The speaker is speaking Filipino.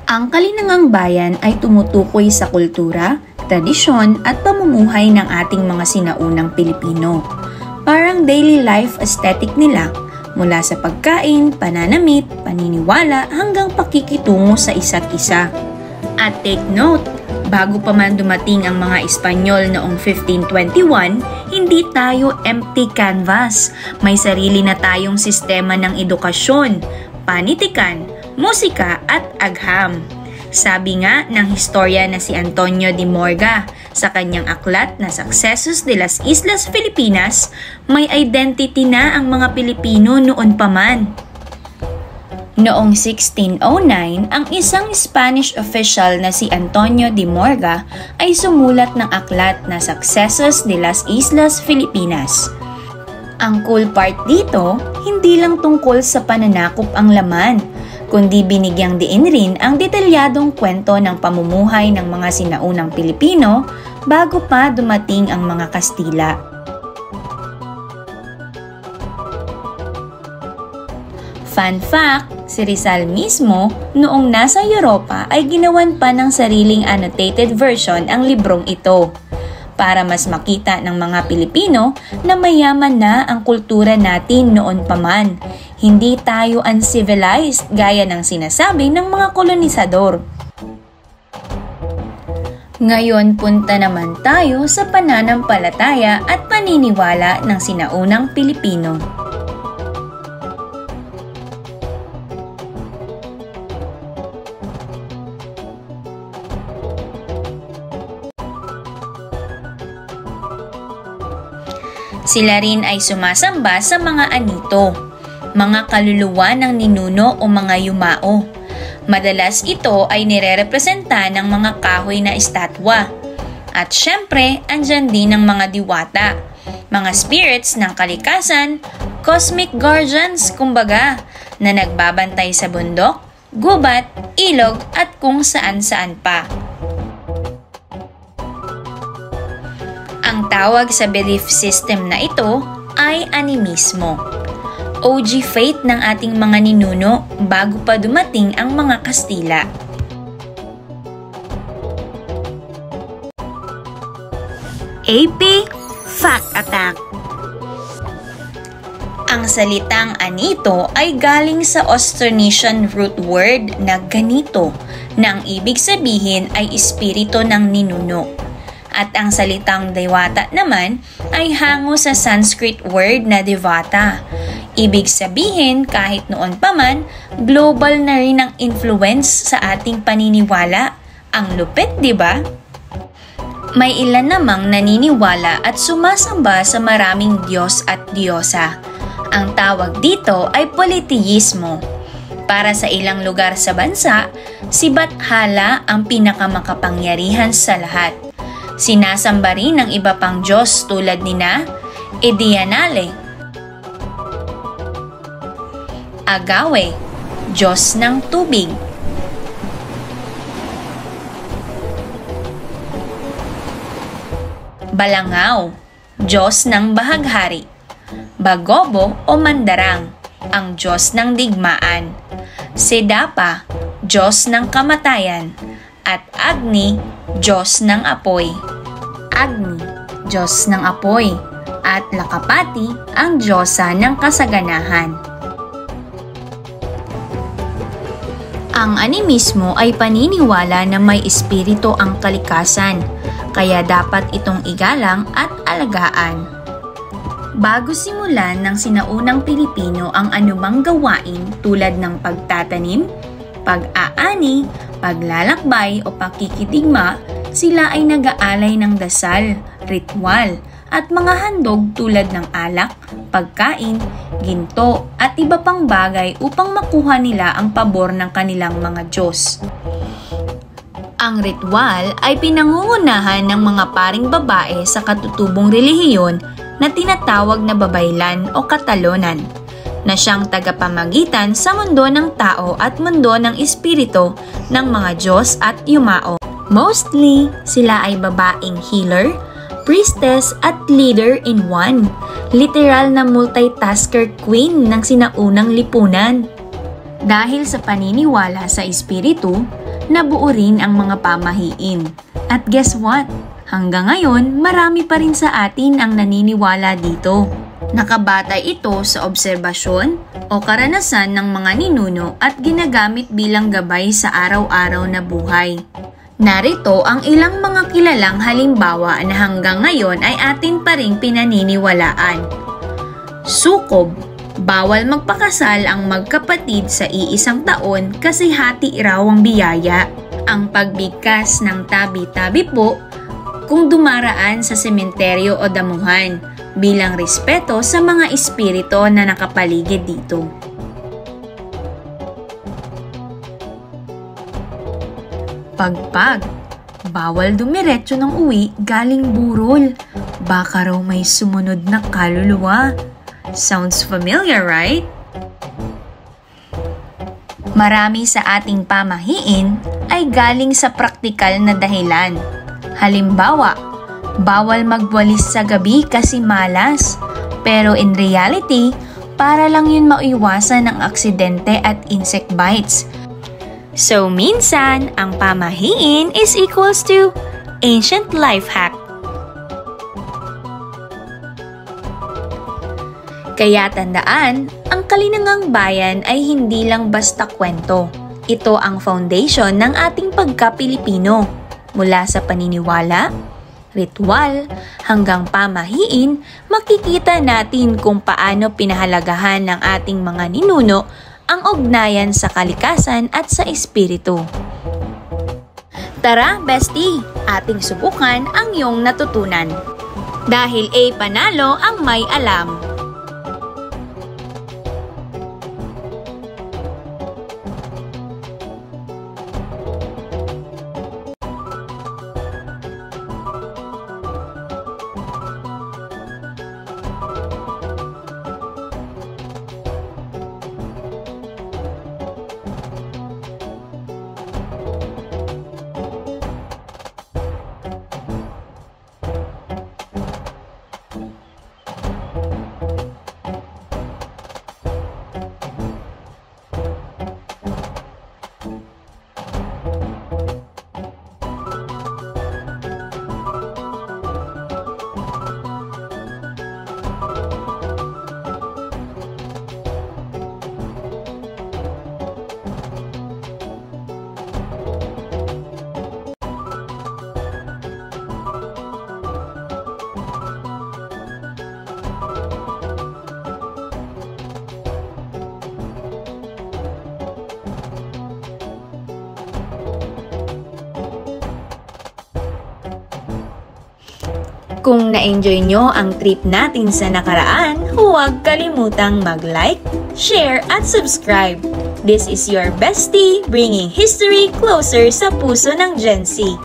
Ang Kalinangang Bayan ay tumutukoy sa kultura, tradisyon at pamumuhay ng ating mga sinaunang Pilipino. Parang daily life aesthetic nila, mula sa pagkain, pananamit, paniniwala hanggang pakikitungo sa isa't isa. At take note, bago pa man dumating ang mga Espanyol noong 1521, hindi tayo empty canvas. May sarili na tayong sistema ng edukasyon, panitikan, musika at agham. Sabi nga ng historia na si Antonio de Morga sa kanyang aklat na Successos de las Islas Filipinas, may identity na ang mga Pilipino noon pa man. Noong 1609, ang isang Spanish official na si Antonio de Morga ay sumulat ng aklat na Successos de las Islas Filipinas. Ang cool part dito, hindi lang tungkol sa pananakop ang laman, kundi binigyang diin rin ang detalyadong kwento ng pamumuhay ng mga sinaunang Pilipino bago pa dumating ang mga Kastila. Fun fact, si Rizal mismo noong nasa Europa ay ginawan pa ng sariling annotated version ang librong ito, para mas makita ng mga Pilipino na mayaman na ang kultura natin noon pa man. Hindi tayo uncivilized gaya ng sinasabi ng mga kolonisador. Ngayon punta naman tayo sa pananampalataya at paniniwala ng sinaunang Pilipino. Sila rin ay sumasamba sa mga anito, mga kaluluwa ng ninuno o mga yumao. Madalas ito ay nirerepresenta ng mga kahoy na estatwa. At syempre, andyan din ang mga diwata, mga spirits ng kalikasan, cosmic guardians kumbaga, na nagbabantay sa bundok, gubat, ilog at kung saan-saan pa. Ang tawag sa belief system na ito ay animismo, OG faith ng ating mga ninuno bago pa dumating ang mga Kastila. AP Fact Attack. Ang salitang anito ay galing sa Austronesian root word na ganito, na ang ibig sabihin ay espiritu ng ninuno. At ang salitang Dewata naman ay hango sa Sanskrit word na Devata. Ibig sabihin, kahit noon pa man, global na rin ang influence sa ating paniniwala. Ang lupit, di ba? May ilan namang naniniwala at sumasamba sa maraming Diyos at Diyosa. Ang tawag dito ay politeísmo. Para sa ilang lugar sa bansa, si Bathala ang pinakamakapangyarihan sa lahat. Sinasamba rin ng iba pang Diyos tulad nina Edianale, Agawe, Diyos ng tubig, Balangao, Diyos ng bahaghari, Bagobo o Mandarang, ang Diyos ng digmaan, Sedapa, Diyos ng kamatayan, at Agni, Diyos ng apoy. Agni, Diyos ng apoy, at Lakapati, ang Diyosa ng kasaganahan. Ang animismo ay paniniwala na may espiritu ang kalikasan, kaya dapat itong igalang at alagaan. Bago simulan ng sinaunang Pilipino ang anumang gawain tulad ng pagtatanim, pag-aani, paglalakbay o pakikidigma, sila ay nag-aalay ng dasal, ritual, at mga handog tulad ng alak, pagkain, ginto, at iba pang bagay upang makuha nila ang pabor ng kanilang mga Diyos. Ang ritual ay pinangungunahan ng mga paring babae sa katutubong relihiyon na tinatawag na babaylan o katalonan, na siyang tagapamagitan sa mundo ng tao at mundo ng espiritu ng mga Diyos at yumao. Mostly, sila ay babaeng healer, priestess at leader in one. Literal na multitasker queen ng sinaunang lipunan. Dahil sa paniniwala sa espiritu, nabuo rin ang mga pamahiin. At guess what? Hanggang ngayon, marami pa rin sa atin ang naniniwala dito. Nakabatay ito sa obserbasyon o karanasan ng mga ninuno at ginagamit bilang gabay sa araw-araw na buhay. Narito ang ilang mga kilalang halimbawa na hanggang ngayon ay atin pa ring pinaniniwalaan. Sukob. Bawal magpakasal ang magkapatid sa iisang taon kasi hati raw ang biyaya. Ang pagbigkas ng tabi-tabi po kung dumaraan sa sementeryo o damuhan bilang respeto sa mga espiritu na nakapaligid dito. Pagpag. Bawal dumiretso ng uwi galing burol. Baka raw may sumunod na kaluluwa. Sounds familiar, right? Marami sa ating pamahiin ay galing sa praktikal na dahilan. Halimbawa, bawal magwalis sa gabi kasi malas. Pero in reality, para lang yun maiwasan ang aksidente at insect bites. So minsan, ang pamahiin is equals to ancient life hack. Kaya tandaan, ang Kalinangang Bayan ay hindi lang basta kwento. Ito ang foundation ng ating pagka-Pilipino. Mula sa paniniwala, ritual, hanggang pamahiin, makikita natin kung paano pinahalagahan ng ating mga ninuno ang ugnayan sa kalikasan at sa espiritu. Tara, bestie! Ating subukan ang iyong natutunan. Dahil panalo ang may alam. Kung na-enjoy nyo ang trip natin sa nakaraan, huwag kalimutang mag-like, share at subscribe. This is your bestie bringing history closer sa puso ng Gen Z.